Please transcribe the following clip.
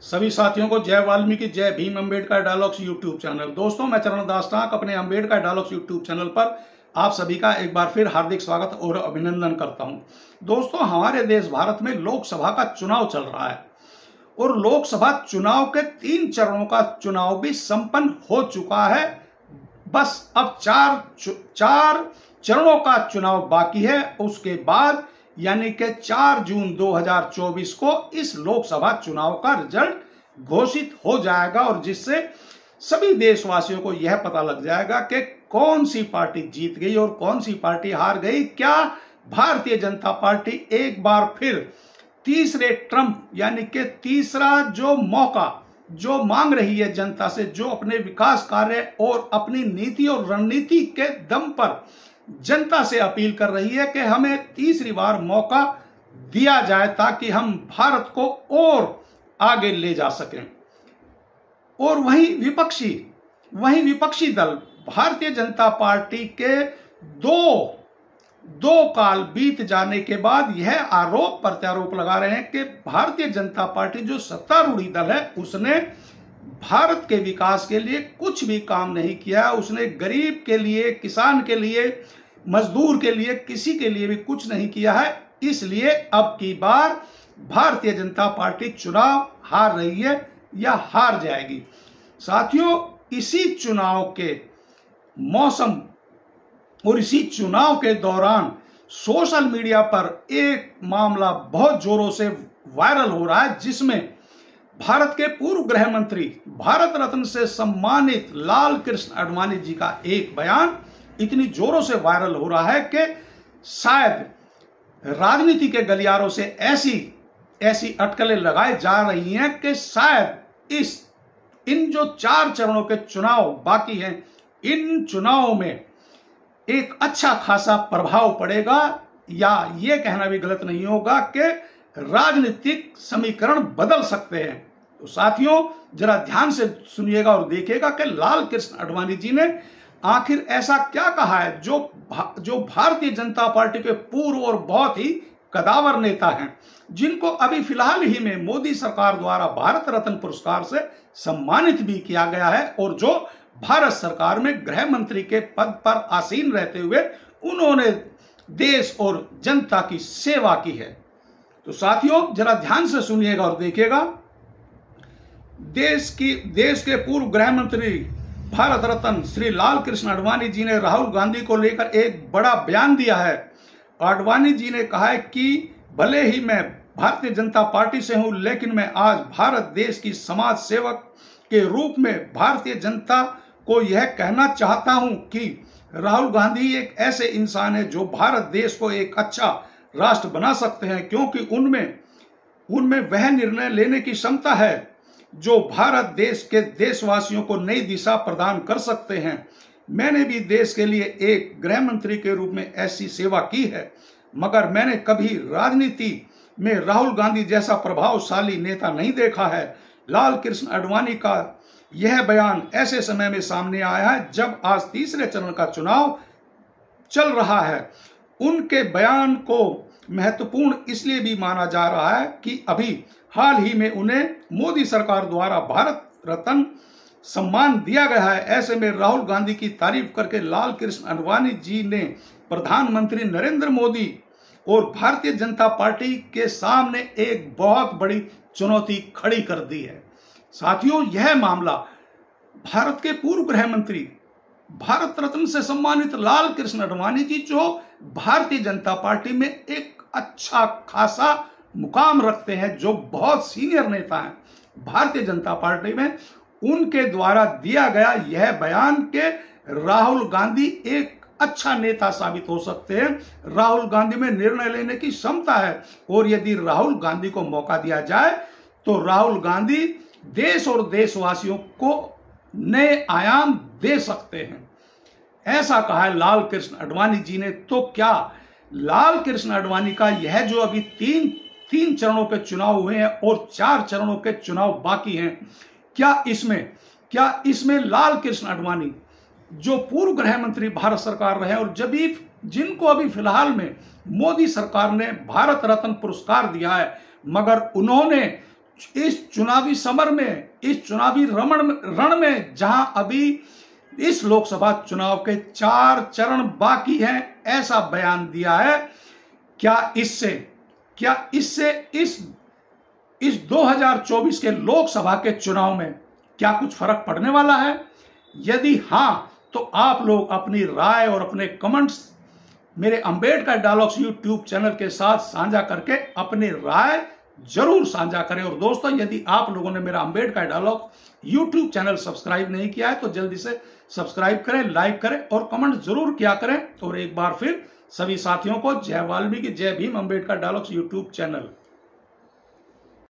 सभी साथियों को जय वाल्मीकि जय Bhim Ambedkar dialogues YouTube channel. दोस्तों, मैं चरण दास टाक अपने अम्बेडकर डायलॉग्स यूट्यूब चैनल पर आप सभी का एक बार फिर हार्दिक स्वागत और अभिनंदन करता हूं। दोस्तों, हमारे देश भारत में लोकसभा का चुनाव चल रहा है और लोकसभा चुनाव के 3 चरणों का चुनाव भी संपन्न हो चुका है। बस अब चार चरणों का चुनाव बाकी है। उसके बाद यानी कि 4 जून 2024 को इस लोकसभा चुनाव का रिजल्ट घोषित हो जाएगा और जिससे सभी देशवासियों को यह पता लग जाएगा कि कौन सी पार्टी जीत गई और कौन सी पार्टी हार गई। क्या भारतीय जनता पार्टी एक बार फिर तीसरे ट्रम्प यानी कि तीसरा जो मौका जो मांग रही है जनता से, जो अपने विकास कार्य और अपनी नीति और रणनीति के दम पर जनता से अपील कर रही है कि हमें तीसरी बार मौका दिया जाए ताकि हम भारत को और आगे ले जा सकें। और वहीं विपक्षी दल भारतीय जनता पार्टी के दो काल बीत जाने के बाद यह आरोप प्रत्यारोप लगा रहे हैं कि भारतीय जनता पार्टी जो सत्तारूढ़ी दल है उसने भारत के विकास के लिए कुछ भी काम नहीं किया। उसने गरीब के लिए, किसान के लिए, मजदूर के लिए, किसी के लिए भी कुछ नहीं किया है। इसलिए अब की बार भारतीय जनता पार्टी चुनाव हार रही है या हार जाएगी। साथियों, इसी चुनाव के मौसम और इसी चुनाव के दौरान सोशल मीडिया पर एक मामला बहुत जोरों से वायरल हो रहा है, जिसमें भारत के पूर्व गृह मंत्री, भारत रत्न से सम्मानित लाल कृष्ण आडवाणी जी का एक बयान इतनी जोरों से वायरल हो रहा है कि शायद राजनीति के गलियारों से ऐसी अटकलें लगाई जा रही हैं कि शायद इन जो 4 चरणों के चुनाव बाकी हैं, इन चुनावों में एक अच्छा खासा प्रभाव पड़ेगा, या ये कहना भी गलत नहीं होगा कि राजनीतिक समीकरण बदल सकते हैं। तो साथियों, जरा ध्यान से सुनिएगा और देखिएगा कि लाल कृष्ण आडवाणी जी ने आखिर ऐसा क्या कहा है जो भारतीय जनता पार्टी के पूर्व और बहुत ही कदावर नेता हैं, जिनको अभी फिलहाल ही में मोदी सरकार द्वारा भारत रत्न पुरस्कार से सम्मानित भी किया गया है और जो भारत सरकार में गृह मंत्री के पद पर आसीन रहते हुए उन्होंने देश और जनता की सेवा की है। तो साथियों, जरा ध्यान से सुनिएगा और देखिएगा। देश के पूर्व गृह मंत्री भारत रत्न श्री लाल कृष्ण आडवाणी जी ने राहुल गांधी को लेकर एक बड़ा बयान दिया है। आडवाणी जी ने कहा है कि भले ही मैं भारतीय जनता पार्टी से हूं, लेकिन मैं आज भारत देश की समाज सेवक के रूप में भारतीय जनता को यह कहना चाहता हूं कि राहुल गांधी एक ऐसे इंसान है जो भारत देश को एक अच्छा राष्ट्र बना सकते हैं, क्योंकि उनमें वह निर्णय लेने की क्षमता है जो भारत देश के देशवासियों को नई दिशा प्रदान कर सकते हैं। मैंने भी देश के लिए एक गृह मंत्री के रूप में ऐसी सेवा की है, मगर मैंने कभी राजनीति में राहुल गांधी जैसा प्रभावशाली नेता नहीं देखा है। लाल कृष्ण आडवाणी का यह बयान ऐसे समय में सामने आया है जब आज तीसरे चरण का चुनाव चल रहा है। उनके बयान को महत्वपूर्ण इसलिए भी माना जा रहा है कि अभी हाल ही में उन्हें मोदी सरकार द्वारा भारत रत्न सम्मान दिया गया है। ऐसे में राहुल गांधी की तारीफ करके लाल कृष्ण आडवाणी जी ने प्रधानमंत्री नरेंद्र मोदी और भारतीय जनता पार्टी के सामने एक बहुत बड़ी चुनौती खड़ी कर दी है। साथियों, यह मामला भारत के पूर्व गृह मंत्री, भारत रत्न से सम्मानित लाल कृष्ण आडवाणी जी जो भारतीय जनता पार्टी में एक अच्छा खासा मुकाम रखते हैं, जो बहुत सीनियर नेता हैं भारतीय जनता पार्टी में, उनके द्वारा दिया गया यह बयान के राहुल गांधी एक अच्छा नेता साबित हो सकते हैं। राहुल गांधी में निर्णय लेने की क्षमता है और यदि राहुल गांधी को मौका दिया जाए तो राहुल गांधी देश और देशवासियों को नए आयाम दे सकते हैं। ऐसा कहा है लाल कृष्ण आडवाणी जी ने। तो क्या लाल कृष्ण आडवाणी का यह जो अभी तीन चरणों के चुनाव हुए हैं और 4 चरणों के चुनाव बाकी हैं, क्या इसमें लाल कृष्ण आडवाणी जो पूर्व गृह मंत्री भारत सरकार रहे और जिनको अभी फिलहाल में मोदी सरकार ने भारत रत्न पुरस्कार दिया है, मगर उन्होंने इस चुनावी समर में, इस चुनावी रण में, जहां अभी इस लोकसभा चुनाव के 4 चरण बाकी हैं, ऐसा बयान दिया है। क्या इससे इस 2024 के लोकसभा के चुनाव में क्या कुछ फर्क पड़ने वाला है? यदि हां, तो आप लोग अपनी राय और अपने कमेंट्स मेरे अंबेडकर डायलॉग्स यूट्यूब चैनल के साथ साझा करके अपनी राय जरूर साझा करें। और दोस्तों, यदि आप लोगों ने मेरा Ambedkar dialogue YouTube channel subscribe नहीं किया है तो जल्दी से सब्सक्राइब करें, लाइक करें और कमेंट जरूर किया करें। और एक बार फिर सभी साथियों को जय वाल्मीकि, जय Bhim, Ambedkar dialogues YouTube channel.